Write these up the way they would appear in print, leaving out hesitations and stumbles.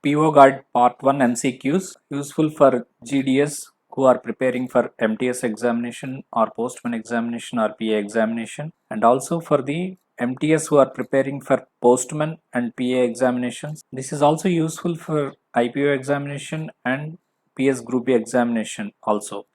PO Guide Part 1 MCQs useful for GDS who are preparing for MTS examination or postman examination or PA examination, and also for the MTS who are preparing for postman and PA examinations. This is also useful for IPO examination and PS Group B examination also.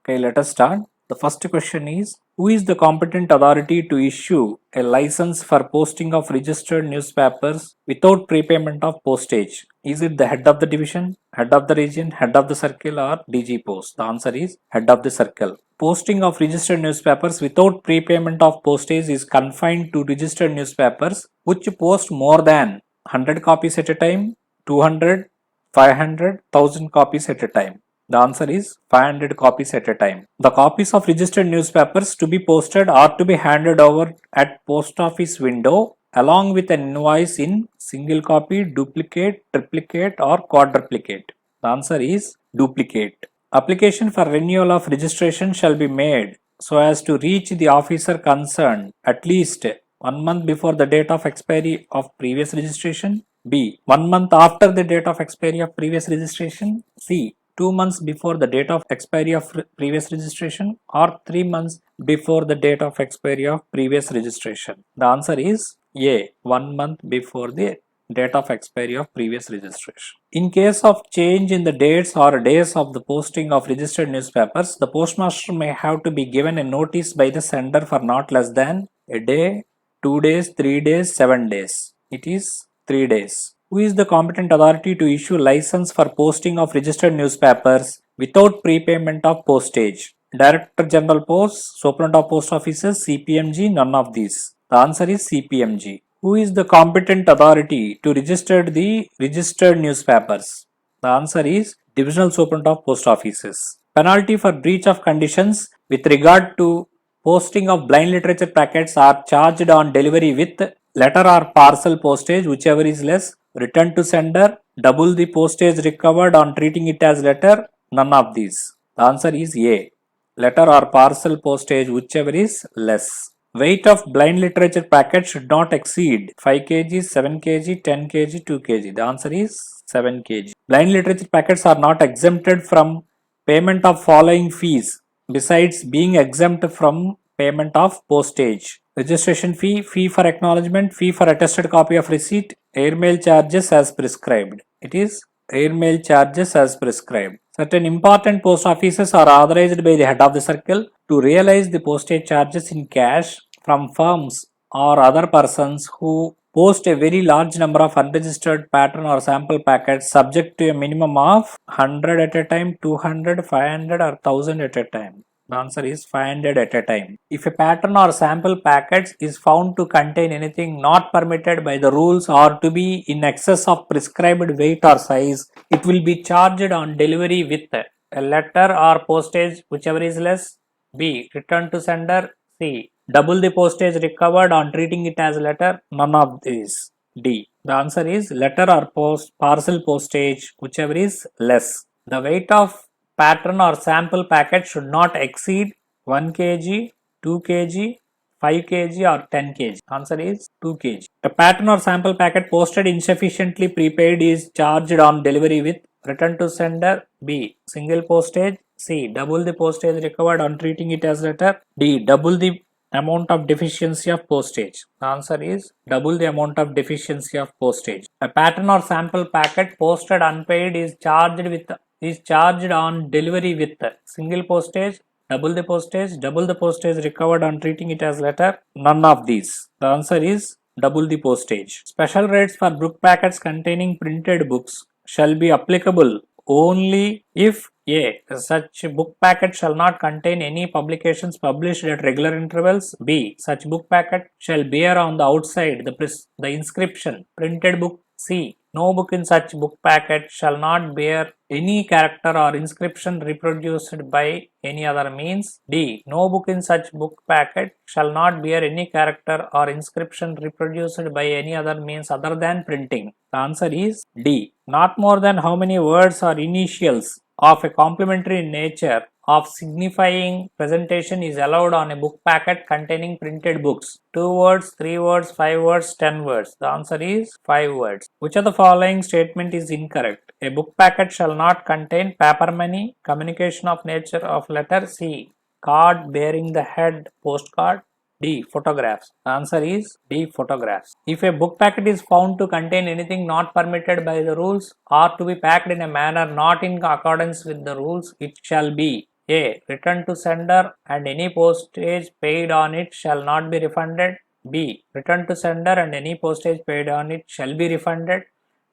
Okay, let us start. The first question is, who is the competent authority to issue a license for posting of registered newspapers without prepayment of postage? Is it the head of the division, head of the region, head of the circle, or DG post? The answer is head of the circle. Posting of registered newspapers without prepayment of postage is confined to registered newspapers which post more than 100 copies at a time, 200, 500, 1000 copies at a time. The answer is 500 copies at a time. The copies of registered newspapers to be posted are to be handed over at post office window along with an invoice in single copy, duplicate, triplicate or quadruplicate. The answer is duplicate. Application for renewal of registration shall be made so as to reach the officer concerned at least 1 month before the date of expiry of previous registration. B. 1 month after the date of expiry of previous registration. C. 2 months before the date of expiry of previous registration, or 3 months before the date of expiry of previous registration. The answer is A. 1 month before the date of expiry of previous registration. In case of change in the dates or days of the posting of registered newspapers, the postmaster may have to be given a notice by the sender for not less than a day, 2 days, 3 days, 7 days. It is 3 days. Who is the competent authority to issue license for posting of registered newspapers without prepayment of postage? Director General Post, Superintendent of Post Offices, CPMG, none of these. The answer is CPMG. Who is the competent authority to register the registered newspapers? The answer is Divisional Superintendent of Post Offices. Penalty for breach of conditions with regard to posting of blind literature packets are charged on delivery with letter or parcel postage, whichever is less, return to sender, double the postage recovered on treating it as letter, none of these. The answer is A. Letter or parcel postage, whichever is less. Weight of blind literature packet should not exceed 5 kg, 7 kg, 10 kg, 2 kg. The answer is 7 kg. Blind literature packets are not exempted from payment of following fees besides being exempt from payment of postage: registration fee, fee for acknowledgement, fee for attested copy of receipt, airmail charges as prescribed. It is airmail charges as prescribed. Certain important post offices are authorized by the head of the circle to realize the postage charges in cash from firms or other persons who post a very large number of unregistered pattern or sample packets subject to a minimum of 100 at a time, 200, 500 or 1000 at a time. The answer is 500 at a time. If a pattern or sample packets is found to contain anything not permitted by the rules or to be in excess of prescribed weight or size, it will be charged on delivery with a letter or postage, whichever is less. B. Return to sender. C. Double the postage recovered on treating it as letter. None of these. D. The answer is letter or parcel postage, whichever is less. The weight of pattern or sample packet should not exceed 1 kg, 2 kg, 5 kg or 10 kg. Answer is 2 kg. A pattern or sample packet posted insufficiently prepaid is charged on delivery with return to sender. B. Single postage. C. Double the postage recovered on treating it as letter. D. Double the amount of deficiency of postage. The answer is double the amount of deficiency of postage. A pattern or sample packet posted unpaid is charged on delivery with single postage, double the postage recovered on treating it as letter, none of these. The answer is double the postage. Special rates for book packets containing printed books shall be applicable only if A. Such book packet shall not contain any publications published at regular intervals. B. Such book packet shall bear on the outside the inscription printed book. C. No book in such book packet shall not bear any character or inscription reproduced by any other means. D. No book in such book packet shall not bear any character or inscription reproduced by any other means other than printing. The answer is D. Not more than how many words or initials of a complementary nature of signifying presentation is allowed on a book packet containing printed books? 2 words, 3 words, 5 words, 10 words. The answer is 5 words. Which of the following statement is incorrect? A book packet shall not contain paper money, communication of nature of letter. C. Card bearing the head postcard. D. Photographs. The answer is D. Photographs. If a book packet is found to contain anything not permitted by the rules or to be packed in a manner not in accordance with the rules, it shall be A. Returned to sender and any postage paid on it shall not be refunded. B. Returned to sender and any postage paid on it shall be refunded.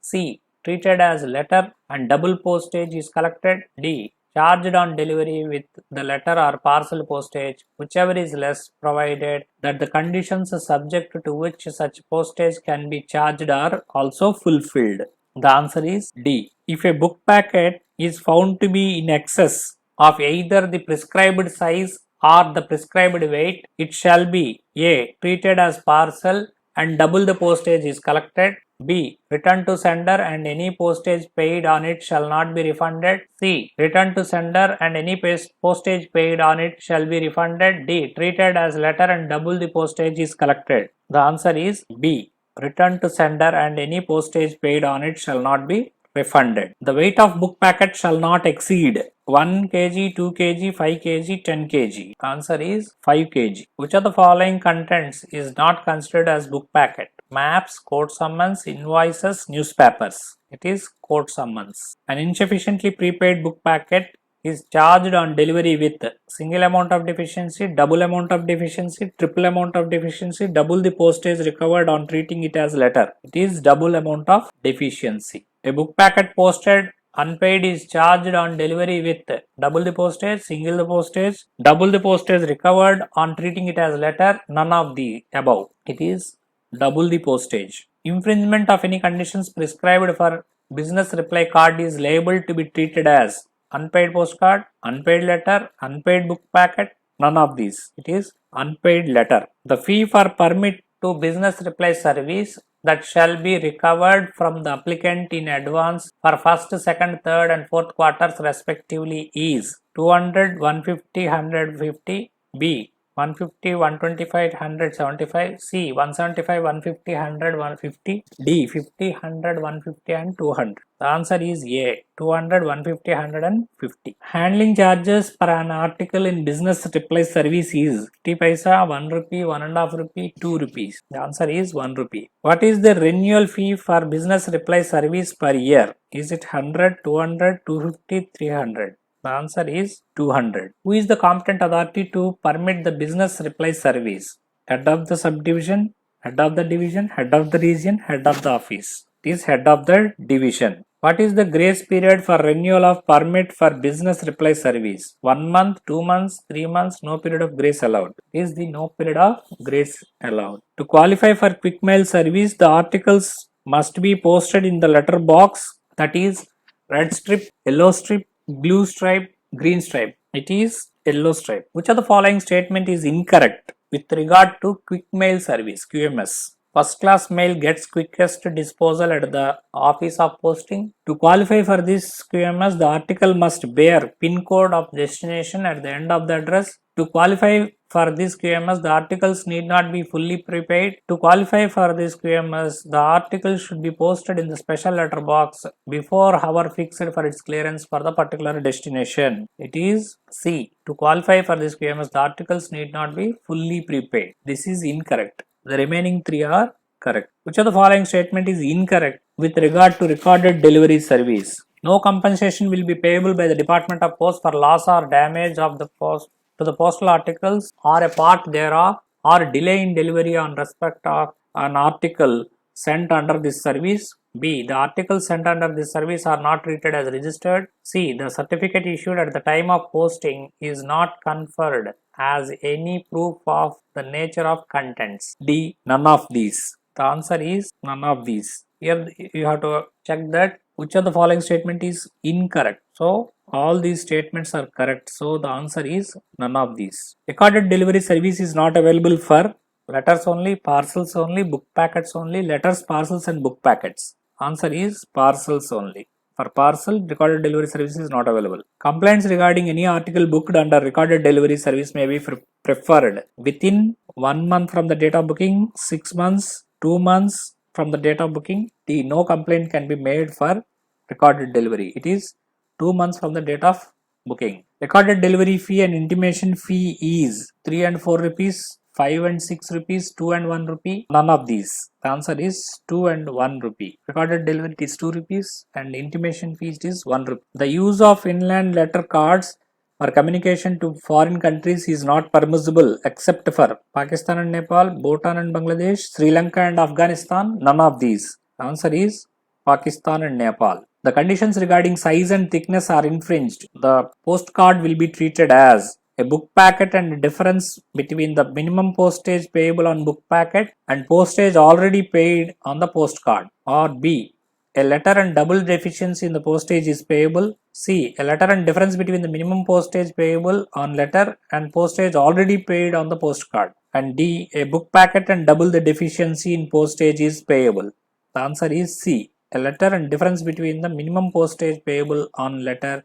C. Treated as letter and double postage is collected. D. Charged on delivery with the letter or parcel postage, whichever is less, provided that the conditions subject to which such postage can be charged are also fulfilled. The answer is D. If a book packet is found to be in excess of either the prescribed size or the prescribed weight, it shall be A. Treated as parcel and double the postage is collected. B. Returned to sender and any postage paid on it shall not be refunded. C. Returned to sender and any postage paid on it shall be refunded. D. Treated as letter and double the postage is collected. The answer is B. Returned to sender and any postage paid on it shall not be refunded. The weight of book packet shall not exceed 1 kg, 2 kg, 5 kg, 10 kg. The answer is 5 kg. Which of the following contents is not considered as book packet? Maps, court summons, invoices, newspapers. It is court summons. An insufficiently prepaid book packet is charged on delivery with single amount of deficiency, double amount of deficiency, triple amount of deficiency, double the postage recovered on treating it as letter. It is double amount of deficiency. A book packet posted unpaid is charged on delivery with double the postage, single the postage, double the postage recovered on treating it as letter, none of the above. It is double the postage. Infringement of any conditions prescribed for business reply card is liable to be treated as unpaid postcard, unpaid letter, unpaid book packet, none of these. It is unpaid letter. The fee for permit to business reply service that shall be recovered from the applicant in advance for first, second, third and fourth quarters respectively is 200, 150, 150, B 150, 125, 175, C 175, 150, 100, 150, D 50, 100, 150 and 200. The answer is A 200, 150, 100 and 50. Handling charges per an article in business reply service is 50 paisa, 1 rupee, 1.5 rupee, 2 rupees. The answer is 1 rupee. What is the renewal fee for business reply service per year? Is it 100, 200, 250, 300? The answer is 200. Who is the competent authority to permit the business reply service? Head of the subdivision, head of the division, head of the region, head of the office. It is head of the division. What is the grace period for renewal of permit for business reply service? 1 month, 2 months, 3 months, no period of grace allowed. It is the no period of grace allowed. To qualify for quick mail service, the articles must be posted in the letter box, that is red strip, yellow strip, blue stripe, green stripe. It is yellow stripe. Which of the following statement is incorrect with regard to quick mail service, QMS? First class mail gets quickest disposal at the office of posting. To qualify for this QMS, the article must bear pin code of destination at the end of the address. To qualify for this QMS, the articles need not be fully prepaid. To qualify for this QMS, the article should be posted in the special letter box before hour fixed for its clearance for the particular destination. It is C. To qualify for this QMS, the articles need not be fully prepaid. This is incorrect. The remaining three are correct. Which of the following statement is incorrect with regard to recorded delivery service? No compensation will be payable by the Department of Post for loss or damage of the post to the postal articles or a part thereof, or delay in delivery on respect of an article sent under this service. B. The articles sent under this service are not treated as registered. C. The certificate issued at the time of posting is not conferred as any proof of the nature of contents. D. None of these. The answer is none of these. Here you have to check that which of the following statement is incorrect. So all these statements are correct. So the answer is none of these. Recorded delivery service is not available for letters only, parcels only, book packets only, letters, parcels and book packets. Answer is parcels only. For parcel, recorded delivery service is not available. Complaints regarding any article booked under recorded delivery service may be preferred within 1 month from the date of booking, 6 months, 2 months from the date of booking. No complaint can be made for recorded delivery. It is 2 months from the date of booking. Recorded delivery fee and intimation fee is 3 and 4 rupees, 5 and 6 rupees, 2 and 1 rupee. None of these. The answer is 2 and 1 rupee. Recorded delivery is 2 rupees and intimation fee is 1 rupee. The use of inland letter cards for communication to foreign countries is not permissible except for Pakistan and Nepal, Bhutan and Bangladesh, Sri Lanka and Afghanistan. None of these. The answer is Pakistan and Nepal. The conditions regarding size and thickness are infringed. The postcard will be treated as a book packet, and difference between the minimum postage payable on book packet and postage already paid on the postcard. Or B, a letter and double deficiency in the postage is payable. C, a letter and difference between the minimum postage payable on letter and postage already paid on the postcard. And D, a book packet and double the deficiency in postage is payable. The answer is C, a letter and difference between the minimum postage payable on letter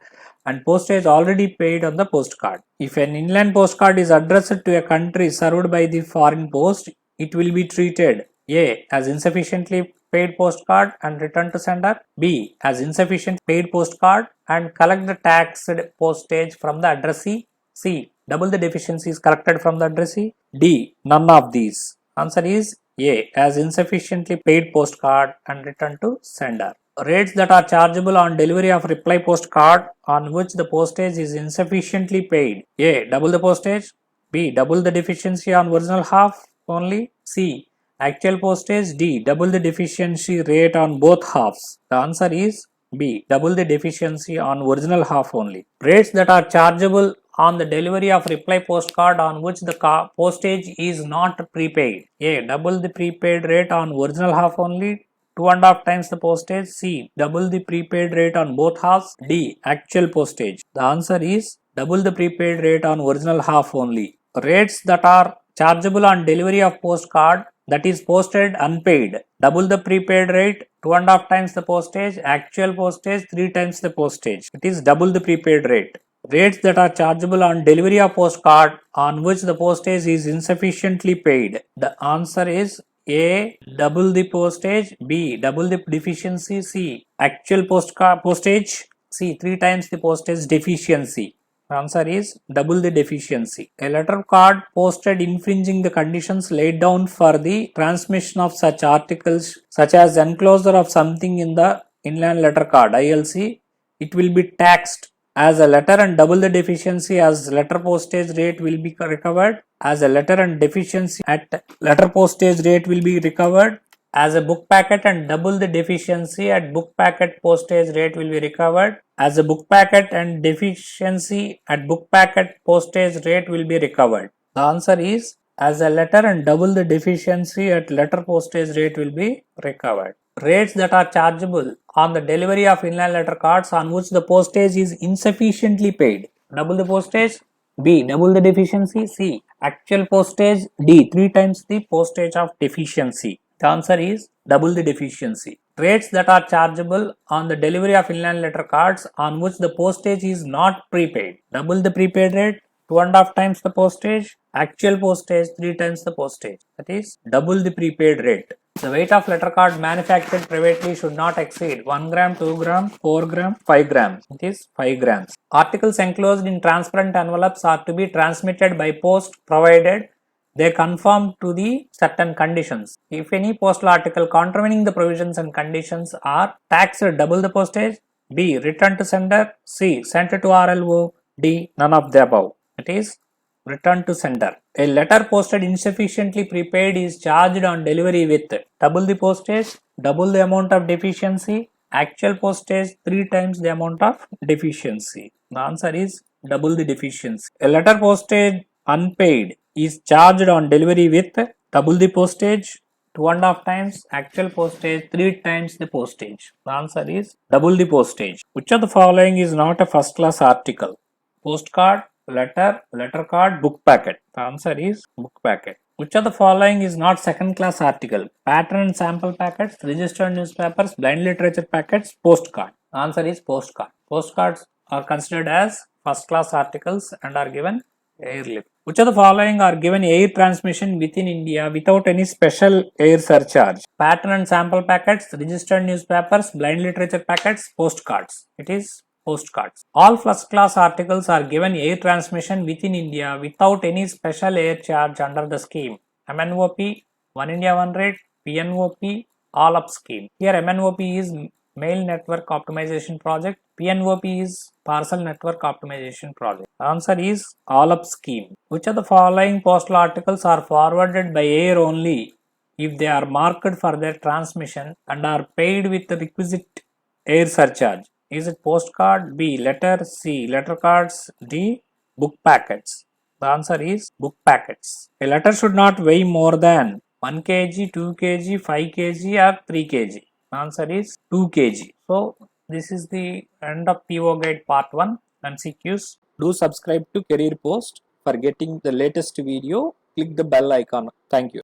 and postage already paid on the postcard. If an inland postcard is addressed to a country served by the foreign post, it will be treated A, as insufficiently paid postcard and returned to sender. B, as insufficient paid postcard and collect the taxed postage from the addressee. C, double the deficiencies collected from the addressee. D, none of these. Answer is A, as insufficiently paid postcard and returned to sender. Rates that are chargeable on delivery of reply postcard on which the postage is insufficiently paid. A, double the postage. B, double the deficiency on original half only. C, actual postage. D, double the deficiency rate on both halves. The answer is B, double the deficiency on original half only. Rates that are chargeable on the delivery of reply postcard on which the postage is not prepaid. A, double the prepaid rate on original half only, 2.5 times the postage. C, double the prepaid rate on both halves. D, actual postage. The answer is double the prepaid rate on original half only. Rates that are chargeable on delivery of postcard that is posted unpaid. Double the prepaid rate, 2.5 times the postage. Actual postage, 3 times the postage. It is double the prepaid rate. Rates that are chargeable on delivery of postcard on which the postage is insufficiently paid. The answer is A, double the postage. B, double the deficiency. C, actual postage. C, 3 times the postage deficiency. The answer is double the deficiency. A letter card posted infringing the conditions laid down for the transmission of such articles, such as enclosure of something in the inland letter card (ILC), it will be taxed as a letter and double the deficiency as letter postage rate will be recovered. As a letter and deficiency at letter postage rate will be recovered. As a book packet and double the deficiency at book packet postage rate will be recovered. As a book packet and deficiency at book packet postage rate will be recovered. The answer is as a letter and double the deficiency at letter postage rate will be recovered. Rates that are chargeable on the delivery of inland letter cards on which the postage is insufficiently paid. Double the postage. B, double the deficiency. C, actual postage. D, 3 times the postage of deficiency. The answer is double the deficiency. Rates that are chargeable on the delivery of inland letter cards on which the postage is not prepaid. Double the prepaid rate, 2.5 times the postage. Actual postage, 3 times the postage. That is double the prepaid rate. The weight of letter card manufactured privately should not exceed 1 gram, 2 gram, 4 gram, 5 grams. It is 5 grams. Articles enclosed in transparent envelopes are to be transmitted by post provided they conform to the certain conditions. If any postal article contravening the provisions and conditions are taxed double the postage. B, returned to sender. C, sent to RLO. D, none of the above. It is returned to sender. A letter posted insufficiently prepaid is charged on delivery with double the postage, double the amount of deficiency, actual postage 3 times the amount of deficiency. The answer is double the deficiency. A letter postage unpaid is charged on delivery with double the postage, 2.5 times, actual postage 3 times the postage. The answer is double the postage. Which of the following is not a first class article? Postcard, letter, letter card, book packet. The answer is book packet. Which of the following is not second class article? Pattern and sample packets, registered newspapers, blind literature packets, postcard. Answer is postcard. Postcards are considered as first class articles and are given airlift. Which of the following are given air transmission within India without any special air surcharge? Pattern and sample packets, registered newspapers, blind literature packets, postcards. It is postcards. All first class articles are given air transmission within India without any special air charge under the scheme. MNOP, One India One Rate, PNOP, All Up scheme. Here MNOP is Mail Network Optimization Project. PNOP is Parcel Network Optimization Project. Answer is All Up scheme. Which of the following postal articles are forwarded by air only if they are marked for their transmission and are paid with the requisite air surcharge? Is it postcard, B letter, C letter cards, D book packets? The answer is book packets. A letter should not weigh more than 1 kg, 2 kg, 5 kg or 3 kg. Answer is 2 kg. So this is the end of PO Guide Part 1 MCQs. Do subscribe to Career Post for getting the latest video. Click the bell icon. Thank you.